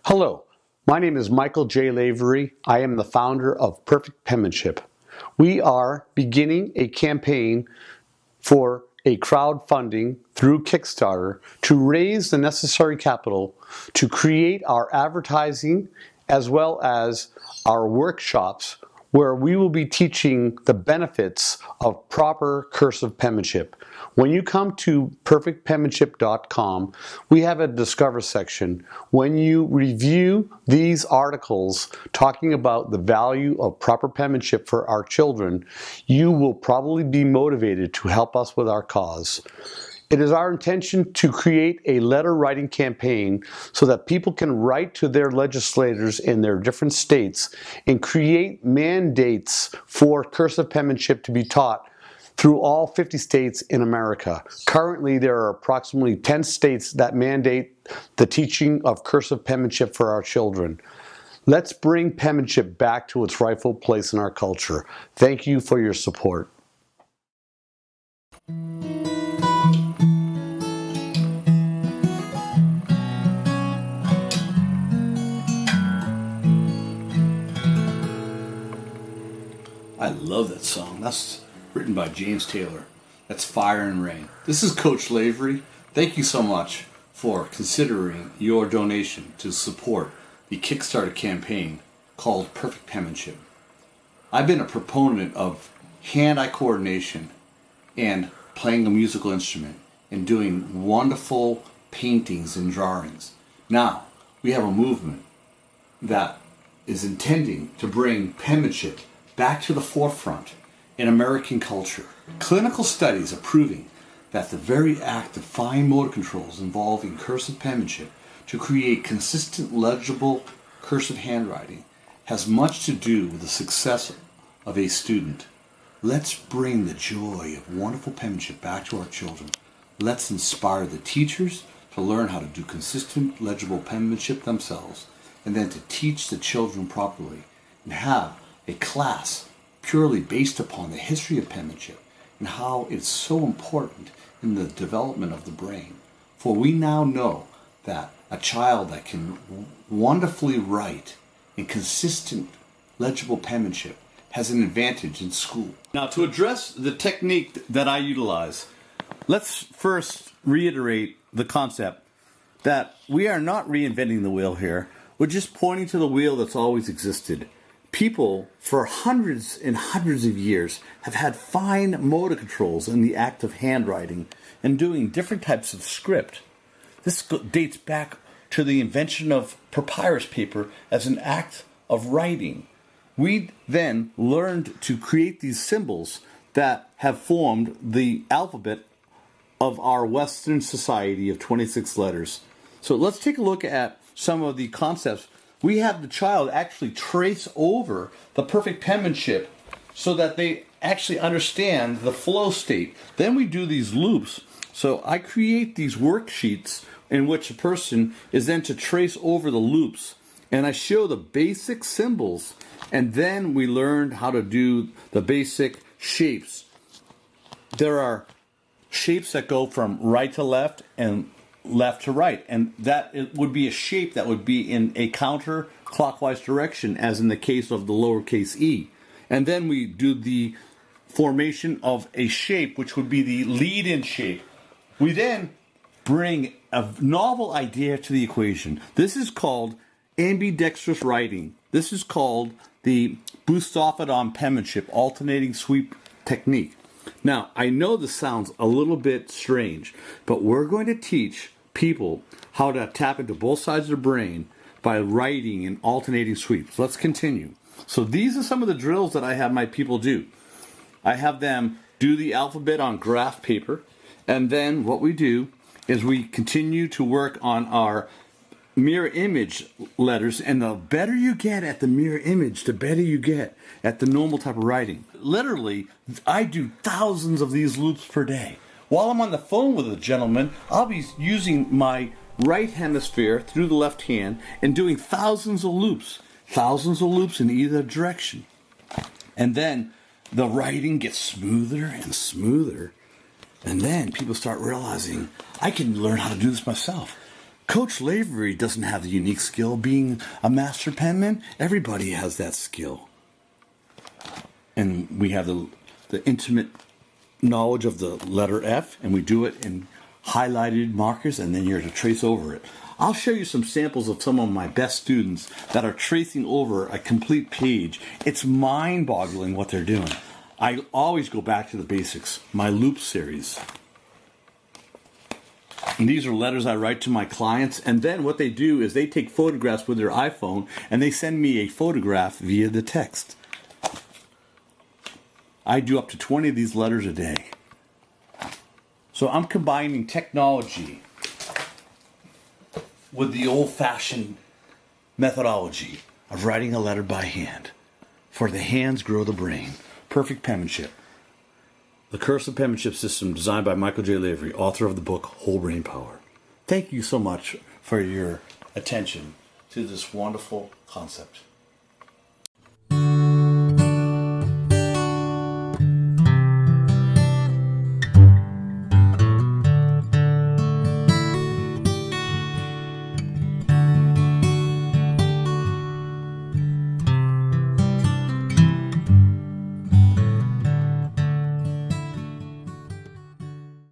Hello, my name is Michael J. Lavery. I am the founder of Perfect Penmanship. We are beginning a campaign for a crowdfunding through Kickstarter to raise the necessary capital to create our advertising as well as our workshops where we will be teaching the benefits of proper cursive penmanship. When you come to perfectpenmanship.com, we have a Discover section. When you review these articles talking about the value of proper penmanship for our children, you will probably be motivated to help us with our cause. It is our intention to create a letter writing campaign so that people can write to their legislators in their different states and create mandates for cursive penmanship to be taught through all 50 states in America. Currently, there are approximately 10 states that mandate the teaching of cursive penmanship for our children. Let's bring penmanship back to its rightful place in our culture. Thank you for your support. I love that song. That's written by James Taylor. That's Fire and Rain. This is Coach Lavery. Thank you so much for considering your donation to support the Kickstarter campaign called Perfect Penmanship. I've been a proponent of hand-eye coordination and playing a musical instrument and doing wonderful paintings and drawings. Now, we have a movement that is intending to bring penmanship back to the forefront in American culture. Clinical studies are proving that the very act of fine motor controls involving cursive penmanship to create consistent, legible cursive handwriting has much to do with the success of a student. Let's bring the joy of wonderful penmanship back to our children. Let's inspire the teachers to learn how to do consistent, legible penmanship themselves, and then to teach the children properly and have a class purely based upon the history of penmanship and how it's so important in the development of the brain. For we now know that a child that can wonderfully write in consistent, legible penmanship has an advantage in school. Now, to address the technique that I utilize, let's first reiterate the concept that we are not reinventing the wheel here. We're just pointing to the wheel that's always existed. People, for hundreds and hundreds of years, have had fine motor controls in the act of handwriting and doing different types of script. This dates back to the invention of papyrus paper as an act of writing. We then learned to create these symbols that have formed the alphabet of our Western society of 26 letters. So let's take a look at some of the concepts. We have the child actually trace over the perfect penmanship so that they actually understand the flow state. Then we do these loops. So I create these worksheets in which a person is then to trace over the loops. And I show the basic symbols. And then we learn how to do the basic shapes. There are shapes that go from right to left and left to right, and that it would be a shape that would be in a counterclockwise direction, as in the case of the lowercase e. And then we do the formation of a shape which would be the lead-in shape. We then bring a novel idea to the equation. This is called ambidextrous writing. This is called the Boostophedon penmanship alternating sweep technique. Now, I know this sounds a little bit strange, but we're going to teach people how to tap into both sides of their brain by writing in alternating sweeps. Let's continue. So these are some of the drills that I have my people do. I have them do the alphabet on graph paper, and then what we do is we continue to work on our mirror image letters, and the better you get at the mirror image, the better you get at the normal type of writing. Literally, I do thousands of these loops per day. While I'm on the phone with a gentleman, I'll be using my right hemisphere through the left hand and doing thousands of loops in either direction. And then the writing gets smoother and smoother. And then people start realizing, I can learn how to do this myself. Coach Lavery doesn't have the unique skill of being a master penman. Everybody has that skill. And we have the intimate knowledge of the letter F, and we do it in highlighted markers, and then you're to trace over it. I'll show you some samples of some of my best students that are tracing over a complete page. It's mind-boggling what they're doing. I always go back to the basics, my loop series. And these are letters I write to my clients, and then what they do is they take photographs with their iPhone and they send me a photograph via the text. I do up to 20 of these letters a day. So I'm combining technology with the old-fashioned methodology of writing a letter by hand. For the hands grow the brain. Perfect Penmanship. The Cursive Penmanship System, designed by Michael J. Lavery, author of the book Whole Brain Power. Thank you so much for your attention to this wonderful concept.